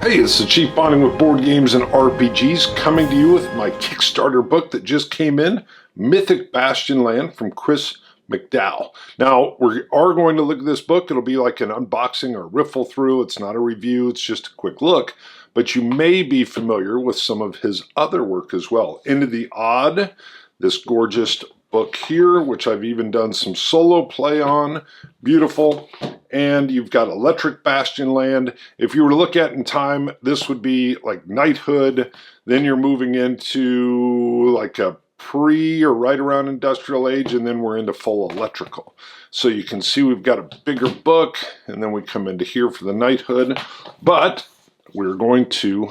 Hey, it's the Chief Bonding with Board Games and RPGs coming to you with my Kickstarter book that just came in, Mythic Bastionland from Chris McDowell. Now, we are going to look at this book. It'll be like an unboxing or riffle through. It's not a review, it's just a quick look. But you may be familiar with some of his other work as well. Into the Odd, this gorgeous book here, which I've even done some solo play on. Beautiful. And you've got Electric Bastionland. If you were to look at in time, this would be like knighthood. Then you're moving into like a pre or right around industrial age, and then we're into full electrical. So you can see we've got a bigger book, and then we come into here for the knighthood. But we're going to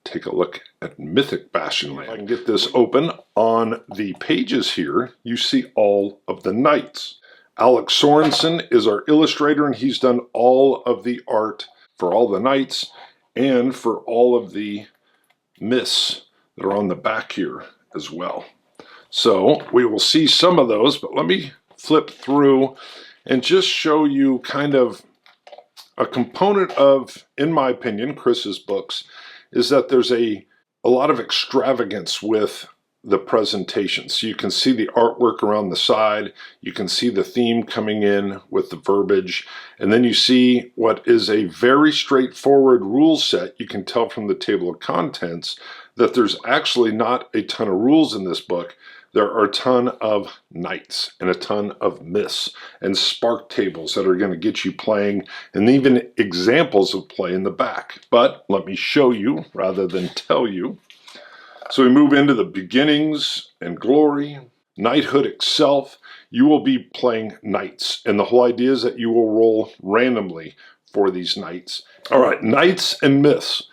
take a look at Mythic Bastionland. If I can get this open, on the pages here, you see all of the knights. Alex Sorensen is our illustrator, and he's done all of the art for all the knights and for all of the myths that are on the back here as well. So we will see some of those, but let me flip through and just show you kind of a component of, in my opinion, Chris's books, is that there's a lot of extravagance with the presentation. So you can see the artwork around the side, you can see the theme coming in with the verbiage, and then you see what is a very straightforward rule set. You can tell from the table of contents that there's actually not a ton of rules in this book. There are a ton of knights and a ton of myths and spark tables that are going to get you playing, and even examples of play in the back. But let me show you rather than tell you. So we move into the beginnings and glory, knighthood itself. You will be playing knights, and the whole idea is that you will roll randomly for these knights. All right, knights and myths.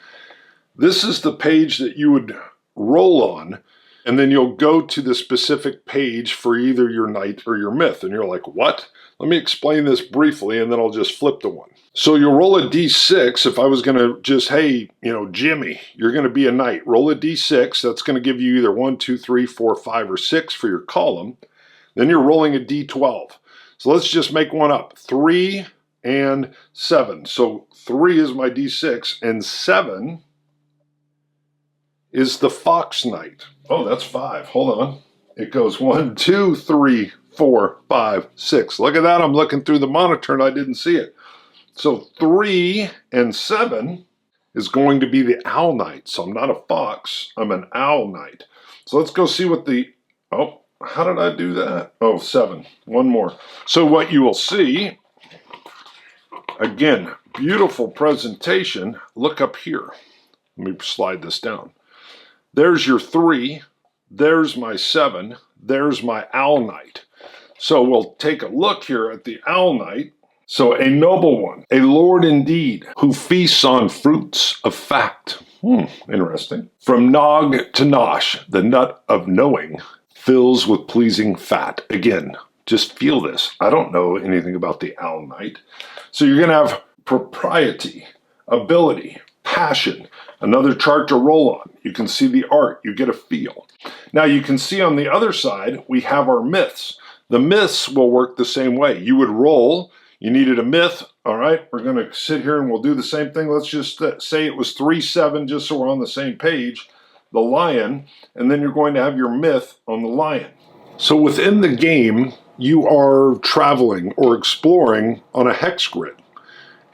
This is the page that you would roll on, and then you'll go to the specific page for either your knight or your myth. And you're like, what? Let me explain this briefly, and then I'll just flip to one. So you'll roll a d6. If I was going to just, hey, Jimmy, you're going to be a knight. Roll a d6. That's going to give you either 1, 2, 3, 4, 5, or 6 for your column. Then you're rolling a d12. So let's just make one up. 3 and 7. So 3 is my d6, and 7 is the fox knight. Oh, that's 5. Hold on. It goes 1, 2, 3, 4, 5, 6. Look at that. I'm looking through the monitor and I didn't see it. So 3 and 7 is going to be the owl knight. So I'm not a fox, I'm an owl knight. So let's go see what the, oh, how did I do that? Oh, 7, one more. So what you will see, again, beautiful presentation. Look up here. Let me slide this down. There's your 3, there's my 7, there's my owl knight. So we'll take a look here at the owl knight. So a noble one, a lord indeed, who feasts on fruits of fact. Interesting. From nog to nosh, the nut of knowing, fills with pleasing fat. Again, just feel this. I don't know anything about the owl knight. So you're going to have propriety, ability, passion, another chart to roll on. You can see the art, you get a feel. Now you can see on the other side, we have our myths. The myths will work the same way. You would roll. You needed a myth. All right, we're going to sit here and we'll do the same thing. Let's just say it was 3, 7, just so we're on the same page. The lion, and then you're going to have your myth on the lion. So within the game, you are traveling or exploring on a hex grid.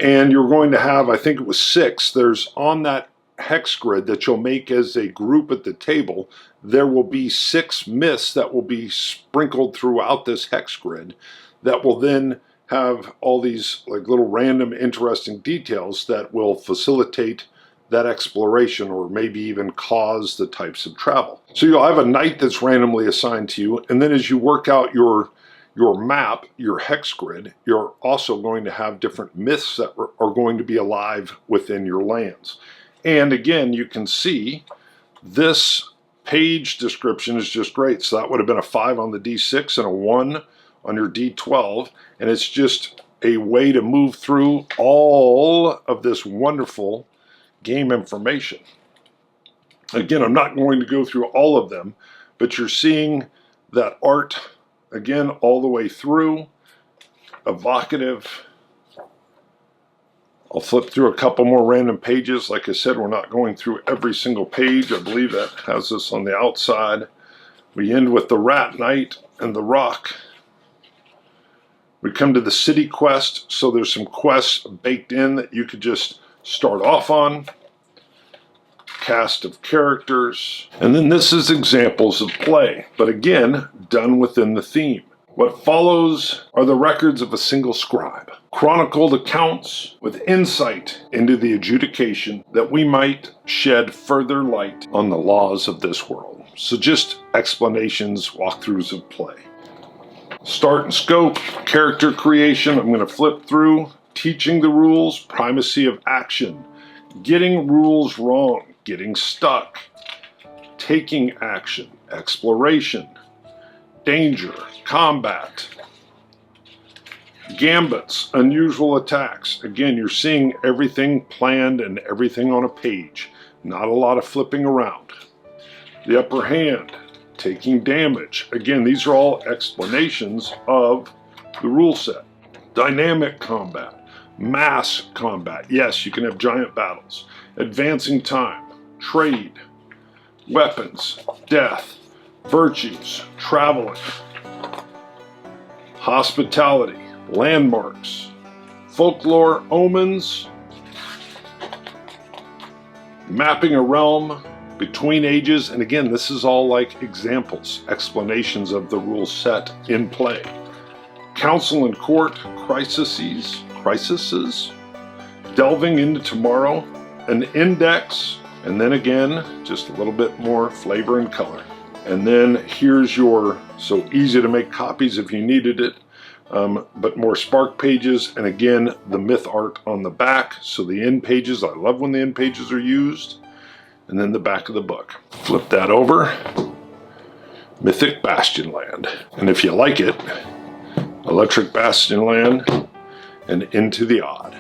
And you're going to have, I think it was 6, there's on that hex grid that you'll make as a group at the table, there will be 6 myths that will be sprinkled throughout this hex grid that will then have all these like little random interesting details that will facilitate that exploration or maybe even cause the types of travel. So you'll have a knight that's randomly assigned to you, and then as you work out your map, your hex grid, you're also going to have different myths that are going to be alive within your lands. And again, you can see this page description is just great. So that would have been a 5 on the D6 and a 1 on your D12, and it's just a way to move through all of this wonderful game information. Again, I'm not going to go through all of them, but you're seeing that art, again, all the way through, evocative, I'll flip through a couple more random pages. Like I said, we're not going through every single page. I believe that has us on the outside. We end with the Rat Knight and the Rock. We come to the City Quest, so there's some quests baked in that you could just start off on. Cast of characters. And then this is examples of play, but again, done within the theme. What follows are the records of a single scribe, chronicled accounts with insight into the adjudication that we might shed further light on the laws of this world. So just explanations, walkthroughs of play. Start and scope, character creation. I'm going to flip through, teaching the rules, primacy of action, getting rules wrong, getting stuck, taking action, exploration, danger, combat, gambits, unusual attacks. Again, you're seeing everything planned and everything on a page. Not a lot of flipping around. The upper hand, taking damage. Again, these are all explanations of the rule set. Dynamic combat, mass combat. Yes, you can have giant battles. Advancing time, trade, weapons, death, virtues, traveling, hospitality, landmarks, folklore, omens, mapping a realm between ages. And again, this is all like examples, explanations of the rule set in play. Council and court, crises, delving into tomorrow, an index, and then again, just a little bit more flavor and color. And then here's your, so easy to make copies if you needed it, but more spark pages, and again, the myth art on the back. So the end pages, I love when the end pages are used, and then the back of the book. Flip that over, Mythic Bastionland. And if you like it, Electric Bastionland and Into the Odd.